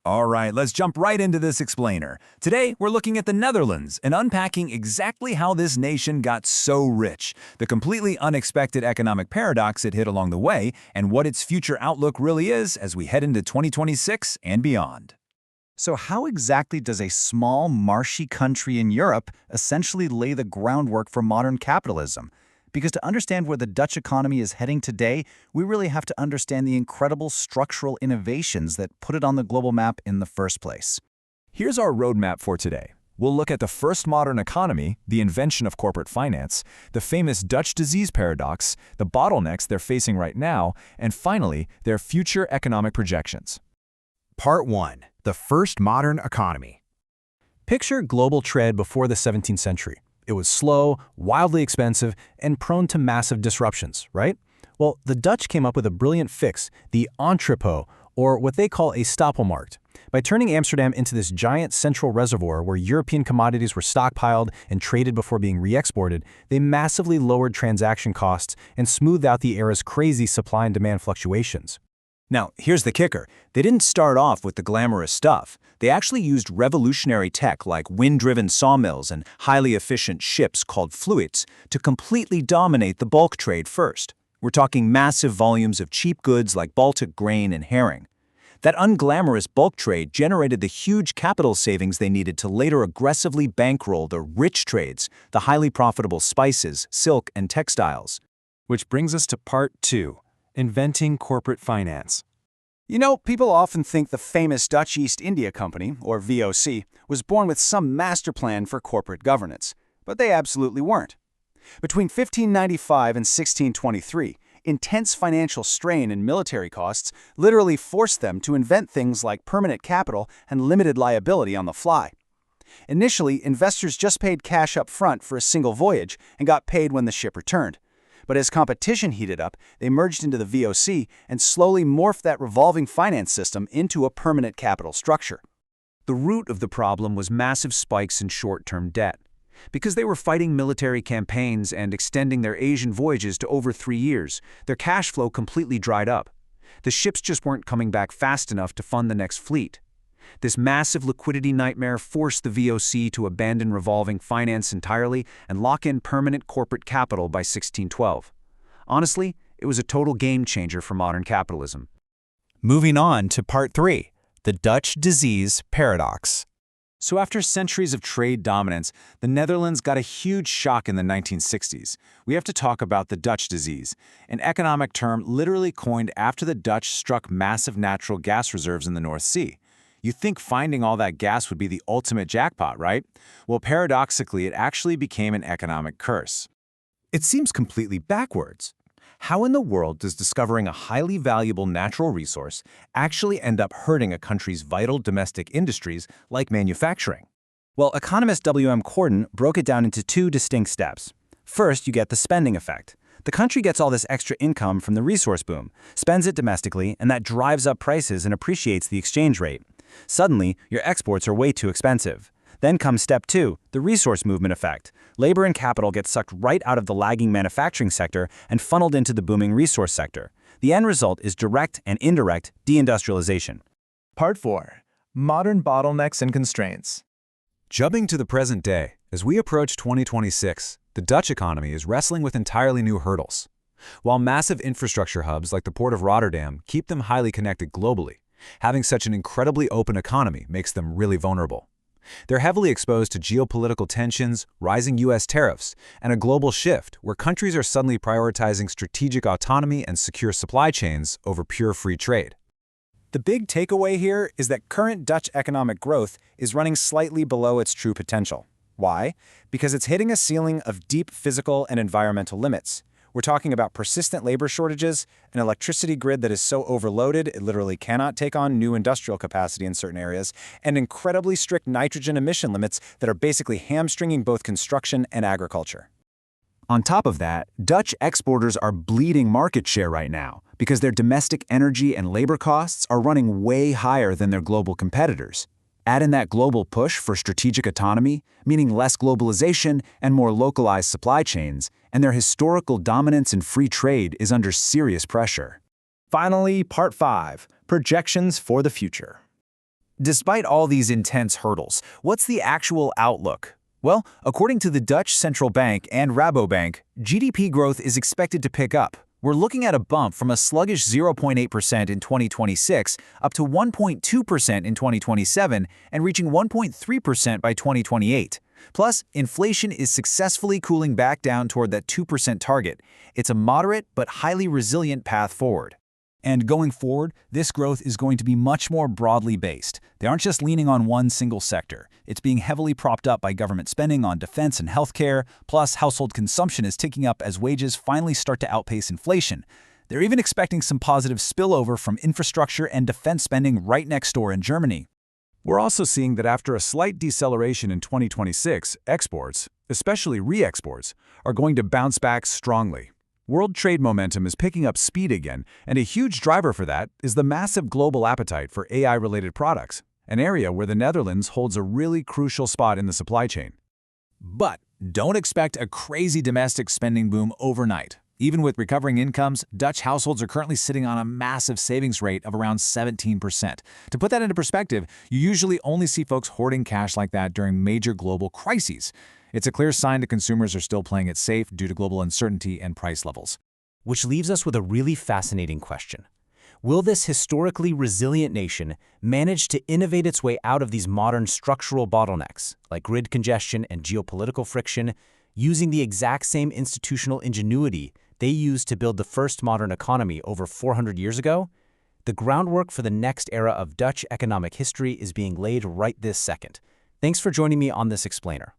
All right, let's jump right into this explainer. Today, we're looking at the Netherlands and unpacking exactly how this nation got so rich, the completely unexpected economic paradox it hit along the way, and what its future outlook really is as we head into 2026 and beyond. So how exactly does a small, marshy country in Europe essentially lay the groundwork for modern capitalism? Because to understand where the Dutch economy is heading today, we really have to understand the incredible structural innovations that put it on the global map in the first place. Here's our roadmap for today. We'll look at the first modern economy, the invention of corporate finance, the famous Dutch disease paradox, the bottlenecks they're facing right now, and finally, their future economic projections. Part 1. The first modern economy. Picture global trade before the 17th century. It was slow, wildly expensive, and prone to massive disruptions, right? Well, the Dutch came up with a brilliant fix, the entrepot, or what they call a stoppelmarkt. By turning Amsterdam into this giant central reservoir where European commodities were stockpiled and traded before being re-exported, they massively lowered transaction costs and smoothed out the era's crazy supply and demand fluctuations. Now, here's the kicker. They didn't start off with the glamorous stuff. They actually used revolutionary tech like wind-driven sawmills and highly efficient ships called fluits to completely dominate the bulk trade first. We're talking massive volumes of cheap goods like Baltic grain and herring. That unglamorous bulk trade generated the huge capital savings they needed to later aggressively bankroll the rich trades, the highly profitable spices, silk, and textiles. Which brings us to Part 2. Inventing corporate finance. You know, people often think the famous Dutch East India Company, or VOC, was born with some master plan for corporate governance, but they absolutely weren't. Between 1595 and 1623, intense financial strain and military costs literally forced them to invent things like permanent capital and limited liability on the fly. Initially, investors just paid cash up front for a single voyage and got paid when the ship returned. But as competition heated up, they merged into the VOC and slowly morphed that revolving finance system into a permanent capital structure. The root of the problem was massive spikes in short-term debt. Because they were fighting military campaigns and extending their Asian voyages to over 3 years, their cash flow completely dried up. The ships just weren't coming back fast enough to fund the next fleet. This massive liquidity nightmare forced the VOC to abandon revolving finance entirely and lock in permanent corporate capital by 1612. Honestly, it was a total game changer for modern capitalism. Moving on to Part 3. The Dutch disease paradox. So after centuries of trade dominance, the Netherlands got a huge shock in the 1960s. We have to talk about the Dutch disease, an economic term literally coined after the Dutch struck massive natural gas reserves in the North Sea. You'd think finding all that gas would be the ultimate jackpot, right? Well, paradoxically, it actually became an economic curse. It seems completely backwards. How in the world does discovering a highly valuable natural resource actually end up hurting a country's vital domestic industries like manufacturing? Well, economist W.M. Corden broke it down into two distinct steps. First, you get the spending effect. The country gets all this extra income from the resource boom, spends it domestically, and that drives up prices and appreciates the exchange rate. Suddenly, your exports are way too expensive. Then comes step 2, the resource movement effect. Labor and capital get sucked right out of the lagging manufacturing sector and funneled into the booming resource sector. The end result is direct and indirect deindustrialization. Part 4. Modern bottlenecks and constraints. Jumping to the present day, as we approach 2026, the Dutch economy is wrestling with entirely new hurdles. While massive infrastructure hubs like the Port of Rotterdam keep them highly connected globally, having such an incredibly open economy makes them really vulnerable. They're heavily exposed to geopolitical tensions, rising U.S. tariffs, and a global shift where countries are suddenly prioritizing strategic autonomy and secure supply chains over pure free trade. The big takeaway here is that current Dutch economic growth is running slightly below its true potential. Why? Because it's hitting a ceiling of deep physical and environmental limits. We're talking about persistent labor shortages, an electricity grid that is so overloaded it literally cannot take on new industrial capacity in certain areas, and incredibly strict nitrogen emission limits that are basically hamstringing both construction and agriculture. On top of that, Dutch exporters are bleeding market share right now because their domestic energy and labor costs are running way higher than their global competitors. Add in that global push for strategic autonomy, meaning less globalization and more localized supply chains, and their historical dominance in free trade is under serious pressure. Finally, Part 5. Projections for the future. Despite all these intense hurdles, what's the actual outlook? Well, according to the Dutch Central Bank and Rabobank, GDP growth is expected to pick up. We're looking at a bump from a sluggish 0.8% in 2026 up to 1.2% in 2027 and reaching 1.3% by 2028. Plus, inflation is successfully cooling back down toward that 2% target. It's a moderate but highly resilient path forward. And going forward, this growth is going to be much more broadly based. They aren't just leaning on one single sector. It's being heavily propped up by government spending on defense and healthcare, plus household consumption is ticking up as wages finally start to outpace inflation. They're even expecting some positive spillover from infrastructure and defense spending right next door in Germany. We're also seeing that after a slight deceleration in 2026, exports, especially re-exports, are going to bounce back strongly. World trade momentum is picking up speed again, and a huge driver for that is the massive global appetite for AI-related products, an area where the Netherlands holds a really crucial spot in the supply chain. But don't expect a crazy domestic spending boom overnight. Even with recovering incomes, Dutch households are currently sitting on a massive savings rate of around 17%. To put that into perspective, you usually only see folks hoarding cash like that during major global crises. It's a clear sign that consumers are still playing it safe due to global uncertainty and price levels. Which leaves us with a really fascinating question. Will this historically resilient nation manage to innovate its way out of these modern structural bottlenecks, like grid congestion and geopolitical friction, using the exact same institutional ingenuity they used to build the first modern economy over 400 years ago? The groundwork for the next era of Dutch economic history is being laid right this second. Thanks for joining me on this explainer.